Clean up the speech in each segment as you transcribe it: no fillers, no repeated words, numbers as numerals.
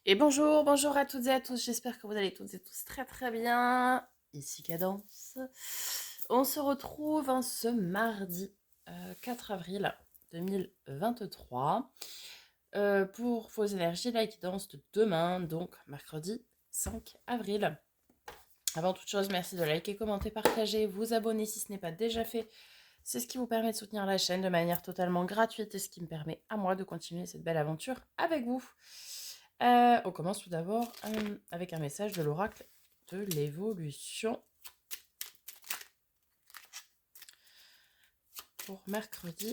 Et bonjour, bonjour à toutes et à tous, j'espère que vous allez toutes et tous très très bien. Ici Cadence. On se retrouve ce mardi 4 avril 2023 pour vos énergies, la guidance de demain, donc mercredi 5 avril. Avant toute chose, merci de liker, commenter, partager, vous abonner si ce n'est pas déjà fait. C'est ce qui vous permet de soutenir la chaîne de manière totalement gratuite et ce qui me permet à moi de continuer cette belle aventure avec vous. On commence tout d'abord avec un message de l'oracle de l'évolution pour mercredi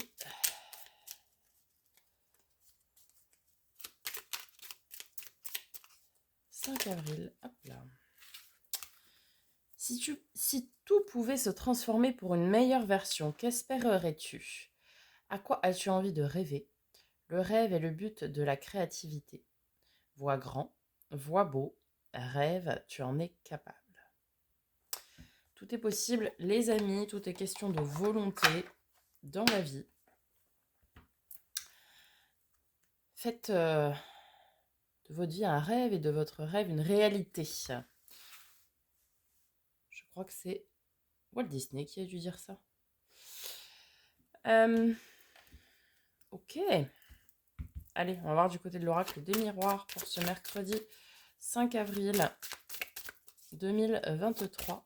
5 avril. Hop là. Si tout pouvait se transformer pour une meilleure version, qu'espérerais-tu? À quoi as-tu envie de rêver? Le rêve est le but de la créativité. Vois grand, vois beau, rêve, tu en es capable. Tout est possible, les amis, tout est question de volonté dans la vie. Faites de votre vie un rêve et de votre rêve une réalité. Je crois que c'est Walt Disney qui a dû dire ça. Ok. Allez, on va voir du côté de l'oracle des miroirs pour ce mercredi 5 avril 2023.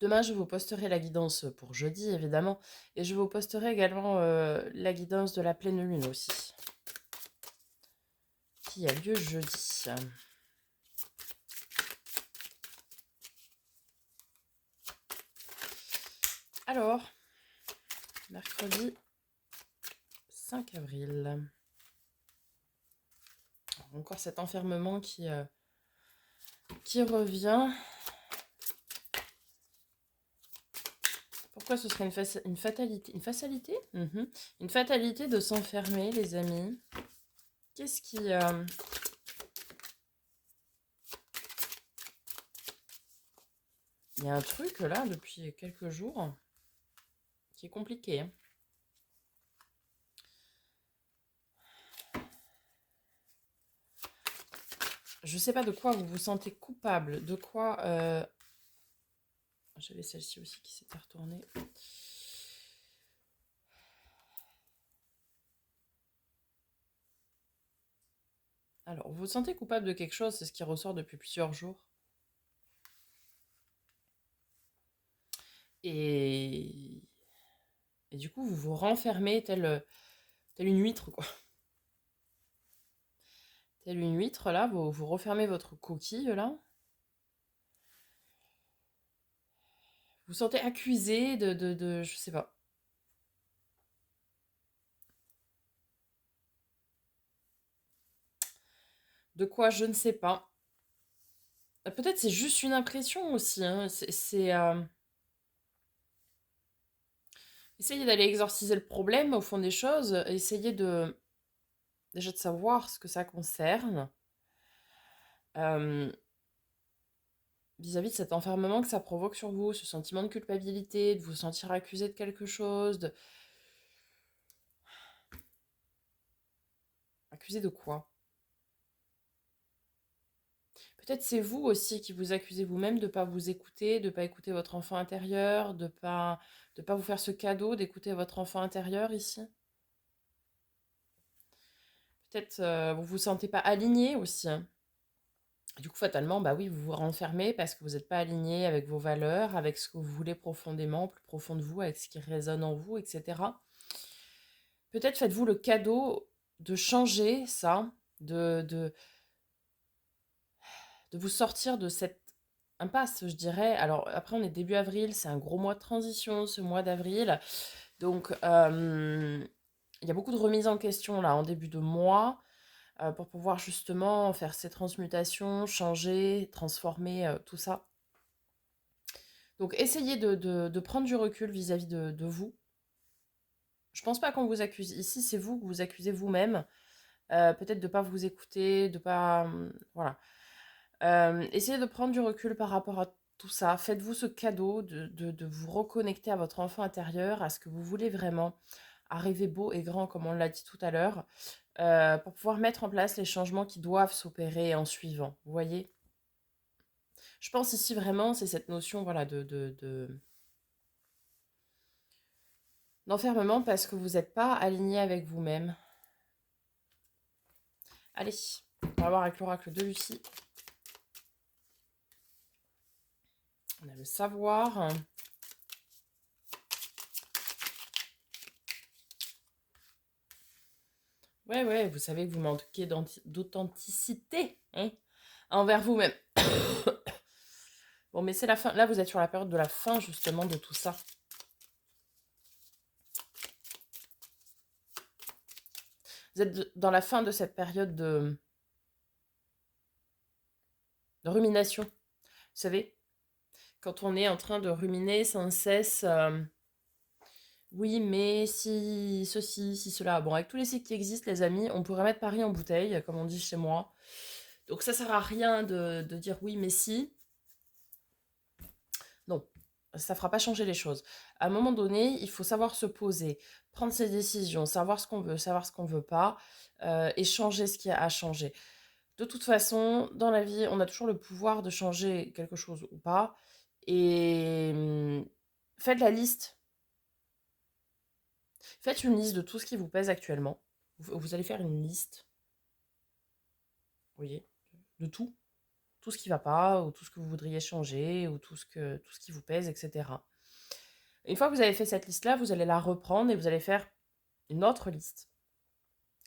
Demain, je vous posterai la guidance pour jeudi, évidemment. Et je vous posterai également la guidance de la pleine lune aussi, qui a lieu jeudi. Alors, mercredi 5 avril. Alors, encore cet enfermement qui revient. Pourquoi ce serait une fatalité? Une fatalité? Une fatalité de s'enfermer, les amis. Qu'est-ce qui... Il y a un truc là, depuis quelques jours, qui est compliqué. Hein. Je ne sais pas de quoi vous vous sentez coupable, de quoi... J'avais celle-ci aussi qui s'était retournée. Alors, vous vous sentez coupable de quelque chose, c'est ce qui ressort depuis plusieurs jours. Et du coup, vous vous renfermez telle une huître, quoi. Telle une huître, là, vous refermez votre coquille, là. Vous vous sentez accusé de je sais pas. De quoi, je ne sais pas. Peut-être c'est juste une impression aussi. Hein. Essayez d'aller exorciser le problème au fond des choses. Essayez déjà de savoir ce que ça concerne. Vis-à-vis de cet enfermement que ça provoque sur vous, ce sentiment de culpabilité, de vous sentir accusé de quelque chose. Accusé de quoi? Peut-être c'est vous aussi qui vous accusez vous-même de ne pas vous écouter, de ne pas écouter votre enfant intérieur, de pas vous faire ce cadeau d'écouter votre enfant intérieur ici. Peut-être vous vous sentez pas aligné aussi. Hein. Du coup, fatalement, bah oui, vous vous renfermez parce que vous n'êtes pas aligné avec vos valeurs, avec ce que vous voulez profondément, plus profond de vous, avec ce qui résonne en vous, etc. Peut-être faites-vous le cadeau de changer ça, de vous sortir de cette impasse, je dirais. Alors, après, on est début avril, c'est un gros mois de transition, ce mois d'avril. Donc, il y a beaucoup de remises en question là en début de mois pour pouvoir justement faire ces transmutations, changer, transformer tout ça. Donc, essayez de prendre du recul vis-à-vis de vous. Je pense pas qu'on vous accuse. Ici, c'est vous que vous accusez vous-même. Peut-être de ne pas vous écouter, de pas... voilà. Essayez de prendre du recul par rapport à tout ça. Faites-vous ce cadeau de vous reconnecter à votre enfant intérieur, à ce que vous voulez vraiment, à rêver beau et grand, comme on l'a dit tout à l'heure. pour pouvoir mettre en place les changements qui doivent s'opérer en suivant. Vous voyez? Je pense ici vraiment, c'est cette notion, voilà, d'enfermement parce que vous n'êtes pas aligné avec vous-même. Allez, on va voir avec l'oracle de Lucie. On a le savoir. Ouais, vous savez que vous manquez d'authenticité, hein, envers vous-même. Bon, mais c'est la fin. Là, vous êtes sur la période de la fin, justement, de tout ça. Vous êtes dans la fin de cette période de rumination. Vous savez, quand on est en train de ruminer sans cesse, oui, mais si ceci, si cela. Bon, avec tous les sites qui existent, les amis, on pourrait mettre Paris en bouteille, comme on dit chez moi. Donc ça sert à rien de dire oui, mais si. Non, ça fera pas changer les choses. À un moment donné, il faut savoir se poser, prendre ses décisions, savoir ce qu'on veut, savoir ce qu'on veut pas, et changer ce qui a à changer. De toute façon, dans la vie, on a toujours le pouvoir de changer quelque chose ou pas. Et faites la liste. Faites une liste de tout ce qui vous pèse actuellement. Vous allez faire une liste, vous voyez, de tout. Tout ce qui ne va pas, ou tout ce que vous voudriez changer, ou tout ce qui vous pèse, etc. Une fois que vous avez fait cette liste-là, vous allez la reprendre et vous allez faire une autre liste.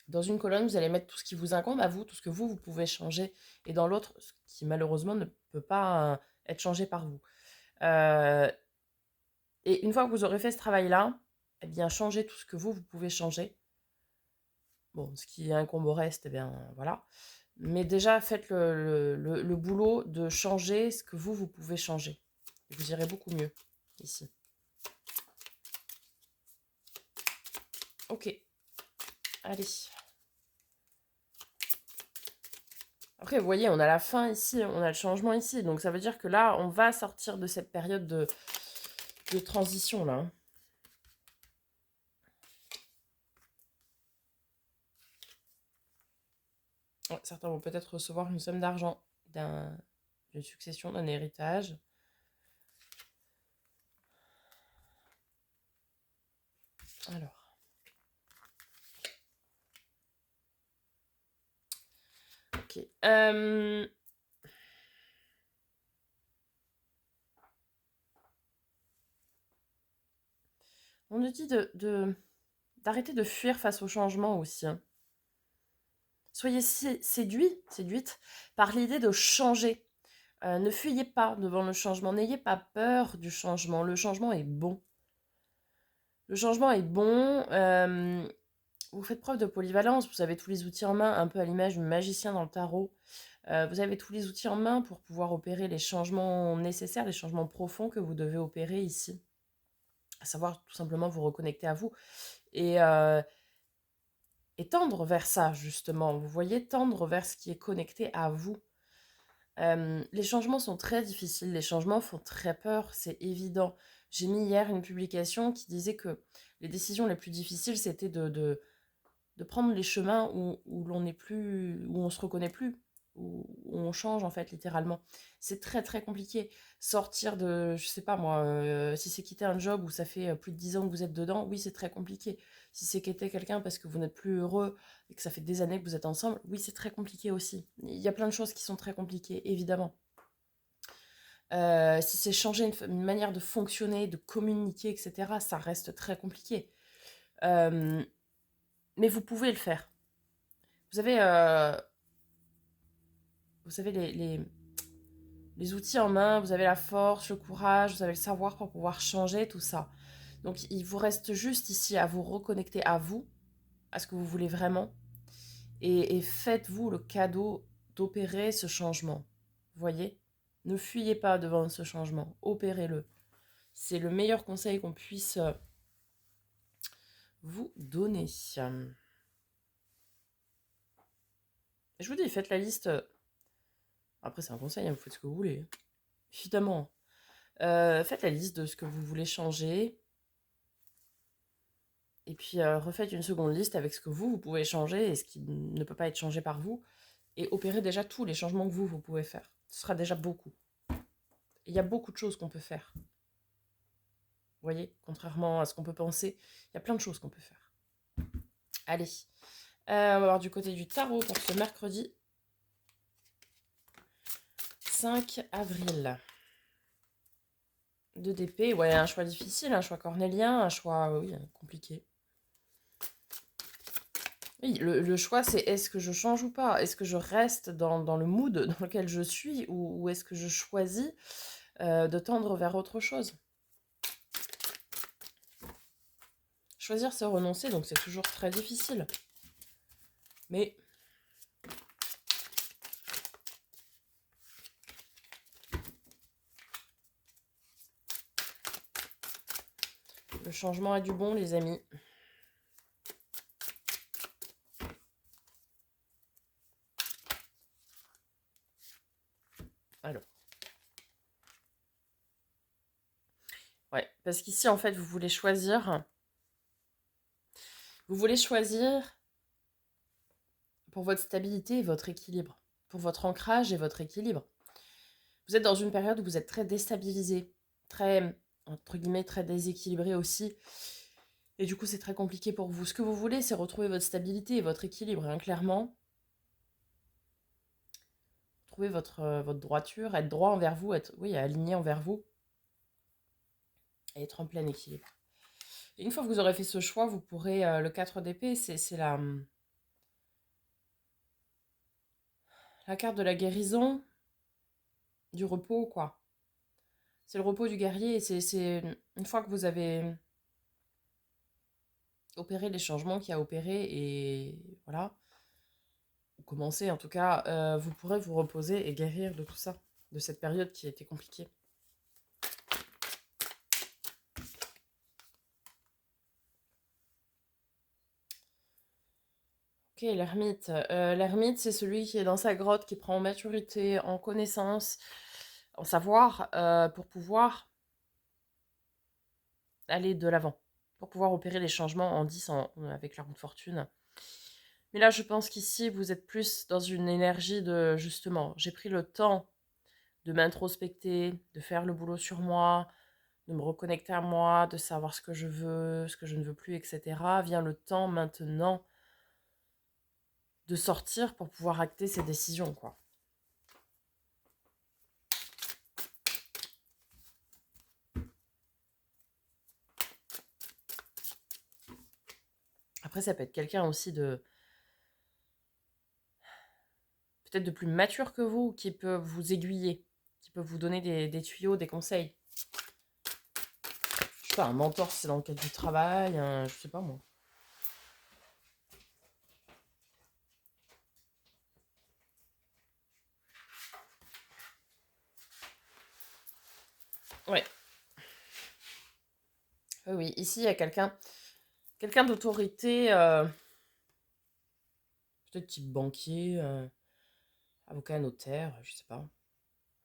Dans une colonne, vous allez mettre tout ce qui vous incombe à vous, tout ce que vous pouvez changer, et dans l'autre, ce qui malheureusement ne peut pas être changé par vous. Et une fois que vous aurez fait ce travail-là, eh bien, changez tout ce que vous pouvez changer. Bon, ce qui incombe au reste, eh bien, voilà. Mais déjà, faites le boulot de changer ce que vous pouvez changer. Et vous irez beaucoup mieux ici. Ok. Allez. Après, vous voyez, on a la fin ici, on a le changement ici. Donc, ça veut dire que là, on va sortir de cette période de transition, là. Ouais, certains vont peut-être recevoir une somme d'argent d'une succession, d'un héritage. Alors. Ok. On nous dit d'arrêter de fuir face au changement aussi, hein. Soyez séduite par l'idée de changer. Ne fuyez pas devant le changement. N'ayez pas peur du changement. Le changement est bon. Le changement est bon. Vous faites preuve de polyvalence. Vous avez tous les outils en main, un peu à l'image du magicien dans le tarot. Vous avez tous les outils en main pour pouvoir opérer les changements nécessaires, les changements profonds que vous devez opérer ici. À savoir tout simplement vous reconnecter à vous. Et tendre vers ça, justement. Vous voyez, tendre vers ce qui est connecté à vous. Les changements sont très difficiles, les changements font très peur, c'est évident. J'ai mis hier une publication qui disait que les décisions les plus difficiles, c'était de prendre les chemins où l'on n'est plus, où on se reconnaît plus, où on change en fait littéralement. C'est très très compliqué. Sortir de, je sais pas moi, si c'est quitter un job où ça fait plus de 10 ans que vous êtes dedans, oui c'est très compliqué. Si c'est quitter quelqu'un parce que vous n'êtes plus heureux et que ça fait des années que vous êtes ensemble, oui c'est très compliqué aussi. Il y a plein de choses qui sont très compliquées, évidemment. Si c'est changer une manière de fonctionner, de communiquer, etc., ça reste très compliqué. Mais vous pouvez le faire. Vous avez, les outils en main, vous avez la force, le courage, vous avez le savoir pour pouvoir changer tout ça. Donc il vous reste juste ici à vous reconnecter à vous, à ce que vous voulez vraiment, et faites-vous le cadeau d'opérer ce changement. Vous voyez? Ne fuyez pas devant ce changement, opérez-le. C'est le meilleur conseil qu'on puisse vous donner. Je vous dis, faites la liste. Après, c'est un conseil, hein, vous faites ce que vous voulez. Évidemment. Faites la liste de ce que vous voulez changer. Et puis refaites une seconde liste avec ce que vous pouvez changer et ce qui ne peut pas être changé par vous. Et opérez déjà tous les changements que vous pouvez faire. Ce sera déjà beaucoup. Il y a beaucoup de choses qu'on peut faire. Vous voyez, contrairement à ce qu'on peut penser, il y a plein de choses qu'on peut faire. Allez, on va voir du côté du tarot pour ce mercredi 5 avril. 2 d'épée, ouais, un choix difficile, un choix cornélien, un choix, oui, compliqué. Oui, le choix, c'est est-ce que je change ou pas? Est-ce que je reste dans le mood dans lequel je suis ou est-ce que je choisis de tendre vers autre chose? Choisir, c'est renoncer, donc c'est toujours très difficile. Mais le changement a du bon, les amis. Alors. Ouais, parce qu'ici, en fait, vous voulez choisir. Vous voulez choisir pour votre stabilité et votre équilibre. Pour votre ancrage et votre équilibre. Vous êtes dans une période où vous êtes très déstabilisé. Très, entre guillemets, très déséquilibré aussi. Et du coup, c'est très compliqué pour vous. Ce que vous voulez, c'est retrouver votre stabilité et votre équilibre, hein, clairement. Trouver votre droiture, être droit envers vous, être aligné envers vous. Et être en plein équilibre. Et une fois que vous aurez fait ce choix, vous pourrez... le 4 d'épée, c'est la carte de la guérison, du repos, quoi. C'est le repos du guerrier. C'est une fois que vous avez opéré les changements qu'il y a opérés et voilà, ou commencé en tout cas, vous pourrez vous reposer et guérir de tout ça, de cette période qui a été compliquée. Ok, l'ermite. L'ermite, c'est celui qui est dans sa grotte, qui prend en maturité, en connaissance, en savoir, pour pouvoir aller de l'avant, pour pouvoir opérer les changements en 10 avec la roue de fortune. Mais là, je pense qu'ici, vous êtes plus dans une énergie de, justement, j'ai pris le temps de m'introspecter, de faire le boulot sur moi, de me reconnecter à moi, de savoir ce que je veux, ce que je ne veux plus, etc. Vient le temps maintenant de sortir pour pouvoir acter ces décisions, quoi. Après, ça peut être quelqu'un aussi de... peut-être de plus mature que vous, qui peut vous aiguiller, qui peut vous donner des tuyaux, des conseils. Je sais pas, un mentor, si c'est dans le cadre du travail, je sais pas moi. Ouais. Oui, oui. Ici, il y a quelqu'un d'autorité, peut-être type banquier, avocat, notaire, je sais pas.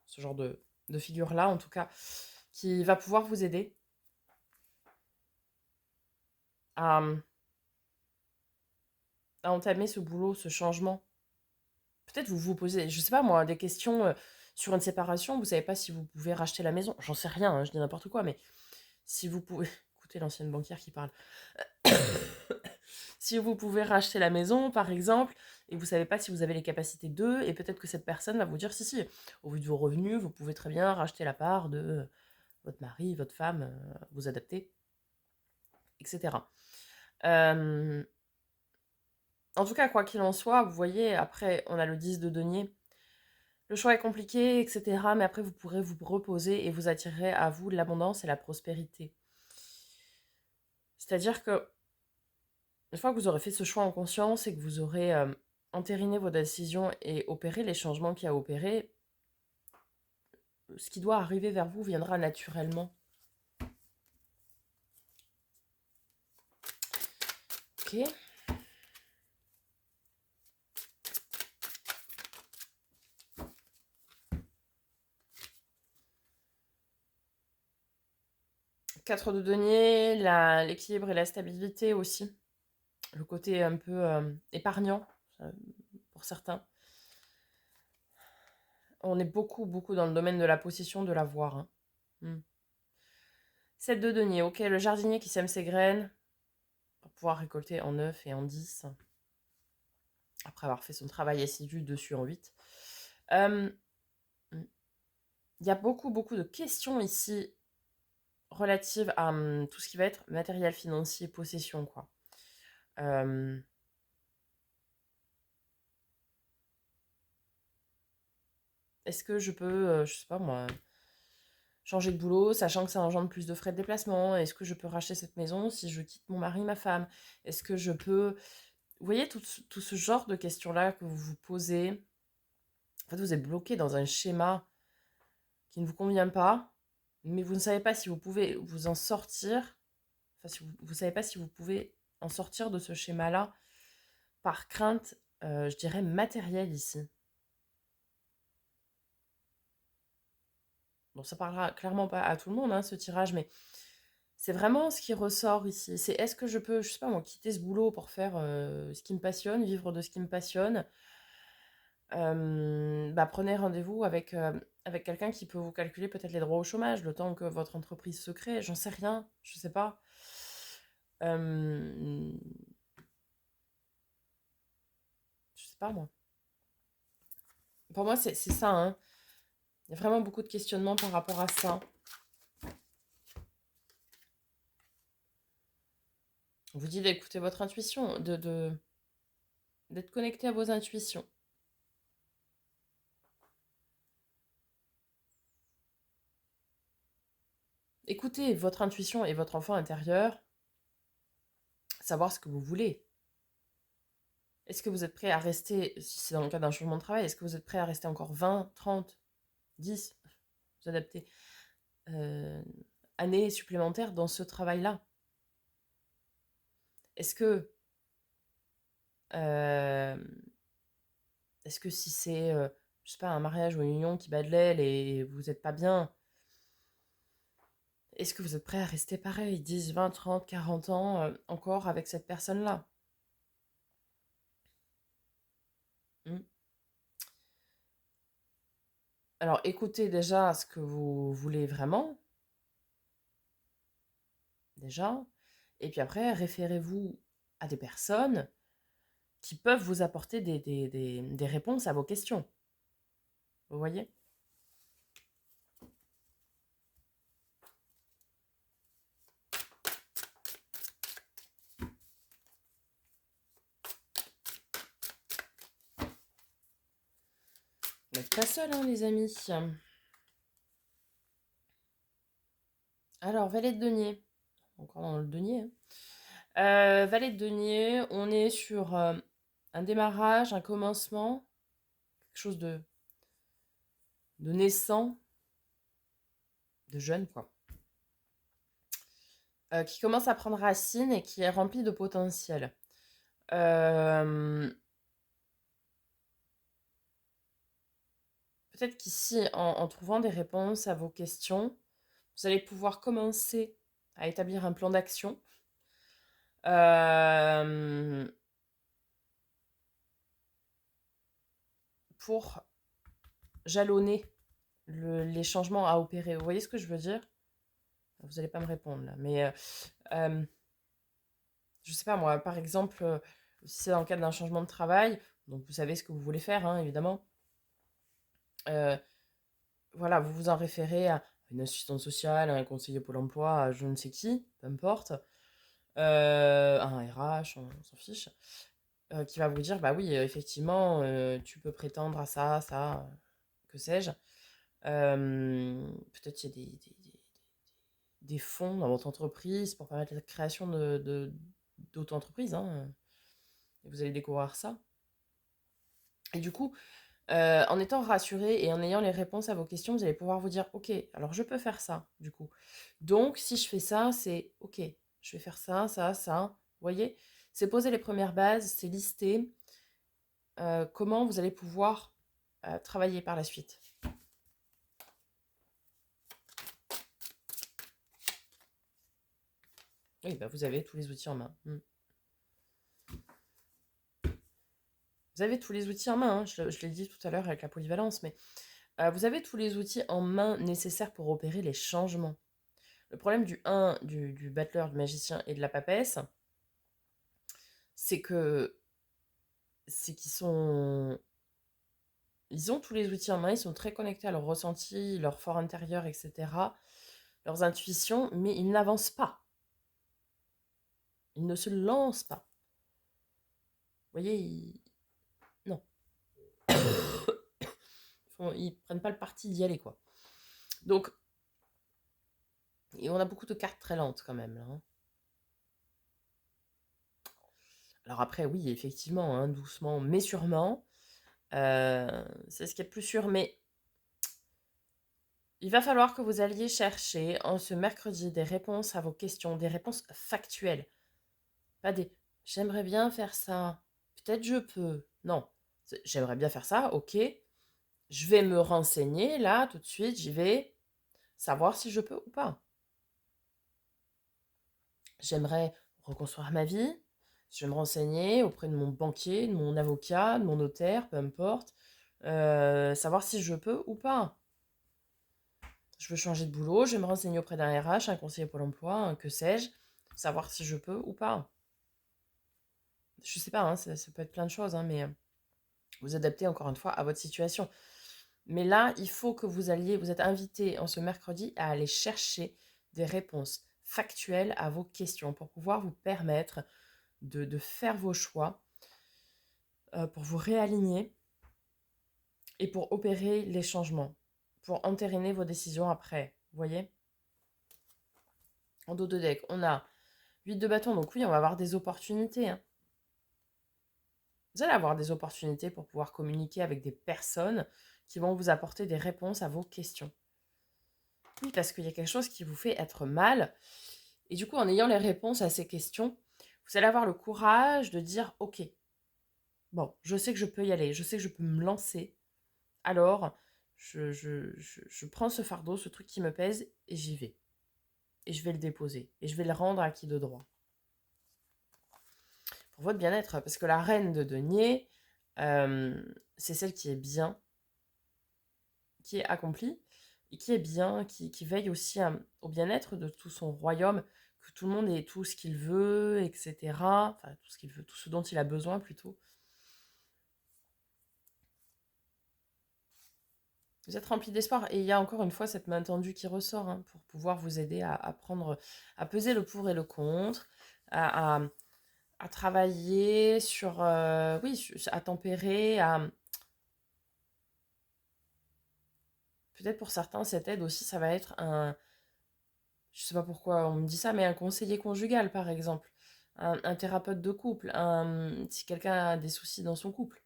Ce genre de figure-là, en tout cas, qui va pouvoir vous aider à, à entamer ce boulot, ce changement. Peut-être vous vous posez, je sais pas moi, des questions sur une séparation, vous savez pas si vous pouvez racheter la maison. J'en sais rien, hein, je dis n'importe quoi, mais si vous pouvez... Écoutez l'ancienne banquière qui parle. Si vous pouvez racheter la maison, par exemple, et vous savez pas si vous avez les capacités d'eux, et peut-être que cette personne va vous dire, si, au vu de vos revenus, vous pouvez très bien racheter la part de votre mari, votre femme, vous adapter, etc. En tout cas, quoi qu'il en soit, vous voyez, après, on a le 10 de denier. Le choix est compliqué, etc. Mais après, vous pourrez vous reposer et vous attirerez à vous l'abondance et la prospérité. C'est-à-dire que, une fois que vous aurez fait ce choix en conscience et que vous aurez entériné vos décisions et opéré les changements qu'il y a opérés, ce qui doit arriver vers vous viendra naturellement. Ok. 4 de denier, l'équilibre et la stabilité aussi. Le côté un peu épargnant euh, pour certains. On est beaucoup, beaucoup dans le domaine de la possession, de l'avoir. Hein. 7 de denier, ok. Le jardinier qui sème ses graines pour pouvoir récolter en 9 et en 10. Après avoir fait son travail assidu dessus en 8. Il y a beaucoup, beaucoup de questions ici relatives à tout ce qui va être matériel financier, possession, quoi. Est-ce que je peux, je sais pas moi, changer de boulot, sachant que ça engendre plus de frais de déplacement? Est-ce que je peux racheter cette maison si je quitte mon mari, ma femme? Est-ce que je peux... Vous voyez, tout ce genre de questions-là que vous vous posez, en fait, vous êtes bloqué dans un schéma qui ne vous convient pas, mais vous ne savez pas si vous pouvez vous en sortir. Enfin, si vous ne savez pas si vous pouvez en sortir de ce schéma-là par crainte, je dirais, matérielle ici. Bon, ça parlera clairement pas à tout le monde, hein, ce tirage, mais c'est vraiment ce qui ressort ici. C'est est-ce que je peux, je sais pas moi, quitter ce boulot pour faire ce qui me passionne, vivre de ce qui me passionne. Prenez rendez-vous avec quelqu'un qui peut vous calculer peut-être les droits au chômage, le temps que votre entreprise se crée. J'en sais rien, je sais pas. Je sais pas moi. Pour moi, c'est ça, hein. Il y a vraiment beaucoup de questionnements par rapport à ça. On vous dit d'écouter votre intuition, d'être connecté à vos intuitions. Écoutez votre intuition et votre enfant intérieur, savoir ce que vous voulez. Est-ce que vous êtes prêt à rester, si c'est dans le cas d'un changement de travail, est-ce que vous êtes prêt à rester encore 20, 30, 10, vous adaptez, années supplémentaires dans ce travail-là? Est-ce que, euh, est-ce que si c'est, je sais pas, un mariage ou une union qui bat de l'aile et vous n'êtes pas bien, est-ce que vous êtes prêt à rester pareil, 10, 20, 30, 40 ans encore avec cette personne-là? Hmm. Alors écoutez déjà ce que vous voulez vraiment, déjà, et puis après, référez-vous à des personnes qui peuvent vous apporter des réponses à vos questions. Vous voyez? Vous n'êtes pas seul, hein, les amis. Alors, valet de denier. Encore dans le denier. Hein. Valet de denier, on est sur un démarrage, un commencement, quelque chose de naissant, de jeune, quoi. Qui commence à prendre racine et qui est rempli de potentiel. Peut-être qu'ici, en trouvant des réponses à vos questions, vous allez pouvoir commencer à établir un plan d'action. Pour jalonner les changements à opérer. Vous voyez ce que je veux dire? Vous n'allez pas me répondre là, mais je sais pas moi, par exemple, si c'est dans le cadre d'un changement de travail, donc vous savez ce que vous voulez faire, hein, évidemment. Voilà, vous vous en référez à une assistante sociale, à un conseiller Pôle emploi, à je ne sais qui, peu importe, à un RH, on s'en fiche, qui va vous dire, bah oui, effectivement, tu peux prétendre à ça, ça, que sais-je. Peut-être qu'il y a des fonds dans votre entreprise pour permettre la création d'auto-entreprises. Hein. Et vous allez découvrir ça. Et du coup, en étant rassuré et en ayant les réponses à vos questions, vous allez pouvoir vous dire, ok, alors je peux faire ça, du coup. Donc, si je fais ça, c'est ok, je vais faire ça, ça, ça. Vous voyez? C'est poser les premières bases, c'est lister comment vous allez pouvoir travailler par la suite. Oui, bah, vous avez tous les outils en main. Vous avez tous les outils en main, hein. Je l'ai dit tout à l'heure avec la polyvalence, mais vous avez tous les outils en main nécessaires pour opérer les changements. Le problème du battleur, du magicien et de la papesse, c'est ils ont tous les outils en main, ils sont très connectés à leur ressenti, leur fort intérieur, etc., leurs intuitions, mais ils n'avancent pas. Ils ne se lancent pas. Vous voyez, non. Ils prennent pas le parti d'y aller, quoi. Donc, et on a beaucoup de cartes très lentes quand même, là, hein. Alors après, oui, effectivement, hein, doucement, mais sûrement, c'est ce qui est plus sûr, mais il va falloir que vous alliez chercher en ce mercredi des réponses à vos questions, des réponses factuelles. Pas des j'aimerais bien faire ça, peut-être je peux. Non, j'aimerais bien faire ça, ok. Je vais me renseigner là, tout de suite, j'y vais savoir si je peux ou pas. J'aimerais reconstruire ma vie, je vais me renseigner auprès de mon banquier, de mon avocat, de mon notaire, peu importe, savoir si je peux ou pas. Je veux changer de boulot, je vais me renseigner auprès d'un RH, un conseiller Pôle emploi, que sais-je, savoir si je peux ou pas. Je sais pas, hein, ça peut être plein de choses, hein, mais vous adaptez encore une fois à votre situation. Mais là, il faut que vous êtes invité en ce mercredi à aller chercher des réponses factuelles à vos questions pour pouvoir vous permettre de faire vos choix, pour vous réaligner et pour opérer les changements, pour entériner vos décisions après. Vous voyez? En dos de deck, on a 8 de bâton, donc oui, on va avoir des opportunités, hein. Vous allez avoir des opportunités pour pouvoir communiquer avec des personnes qui vont vous apporter des réponses à vos questions. Oui, parce qu'il y a quelque chose qui vous fait être mal. Et du coup, en ayant les réponses à ces questions, vous allez avoir le courage de dire, ok, bon, je sais que je peux y aller, je sais que je peux me lancer. Alors, je prends ce fardeau, ce truc qui me pèse, et j'y vais. Et je vais le déposer. Et je vais le rendre acquis de droit. Pour votre bien-être, parce que la reine de denier, c'est celle qui est bien, qui est accomplie, et qui est bien, qui veille aussi au bien-être de tout son royaume, que tout le monde ait tout ce qu'il veut, etc. Enfin, tout ce qu'il veut, tout ce dont il a besoin plutôt. Vous êtes rempli d'espoir. Et il y a encore une fois cette main tendue qui ressort, hein, pour pouvoir vous aider à prendre, à peser le pour et le contre, à, à- à travailler sur, oui, à tempérer, peut-être pour certains, cette aide aussi, ça va être je sais pas pourquoi on me dit ça, mais un conseiller conjugal, par exemple, un thérapeute de couple, si quelqu'un a des soucis dans son couple,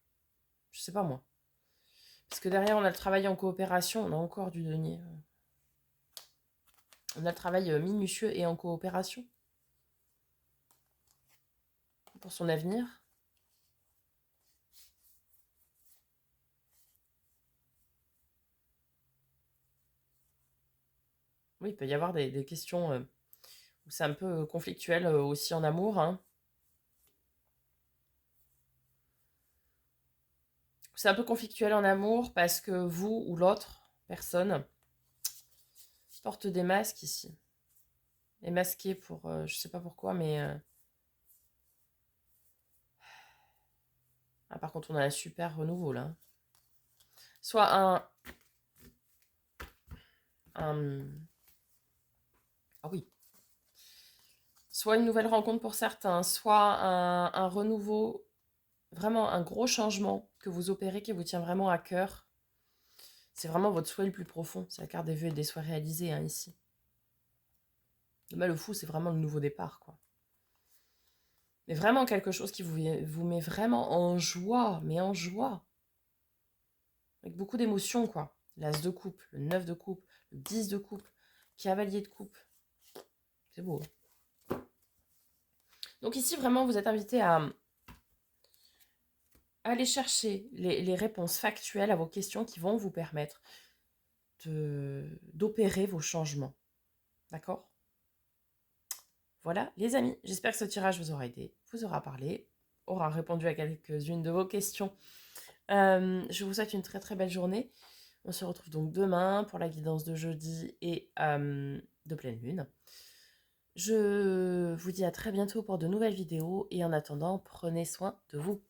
je sais pas moi. Parce que derrière, on a le travail en coopération, on a encore du denier. On a le travail minutieux et en coopération pour son avenir. Oui, il peut y avoir des questions où c'est un peu conflictuel aussi en amour, hein. C'est un peu conflictuel en amour parce que vous ou l'autre personne porte des masques ici. Est masqué pour, je sais pas pourquoi, mais ah, par contre, on a un super renouveau là. Soit un... Ah oui. Soit une nouvelle rencontre pour certains, soit un renouveau, vraiment un gros changement que vous opérez, qui vous tient vraiment à cœur. C'est vraiment votre souhait le plus profond. C'est la carte des vœux et des souhaits réalisés, hein, ici. Le fou, c'est vraiment le nouveau départ, quoi. Mais vraiment quelque chose qui vous met vraiment en joie, mais en joie. Avec beaucoup d'émotions, quoi. L'as de coupe, le 9 de coupe, le 10 de coupe, cavalier de coupe. C'est beau, hein. Donc ici, vraiment, vous êtes invité à aller chercher les réponses factuelles à vos questions qui vont vous permettre d'opérer vos changements. D'accord? Voilà, les amis, j'espère que ce tirage vous aura aidé, vous aura parlé, aura répondu à quelques-unes de vos questions. Je vous souhaite une très très belle journée. On se retrouve donc demain pour la guidance de jeudi et de pleine lune. Je vous dis à très bientôt pour de nouvelles vidéos et en attendant, prenez soin de vous.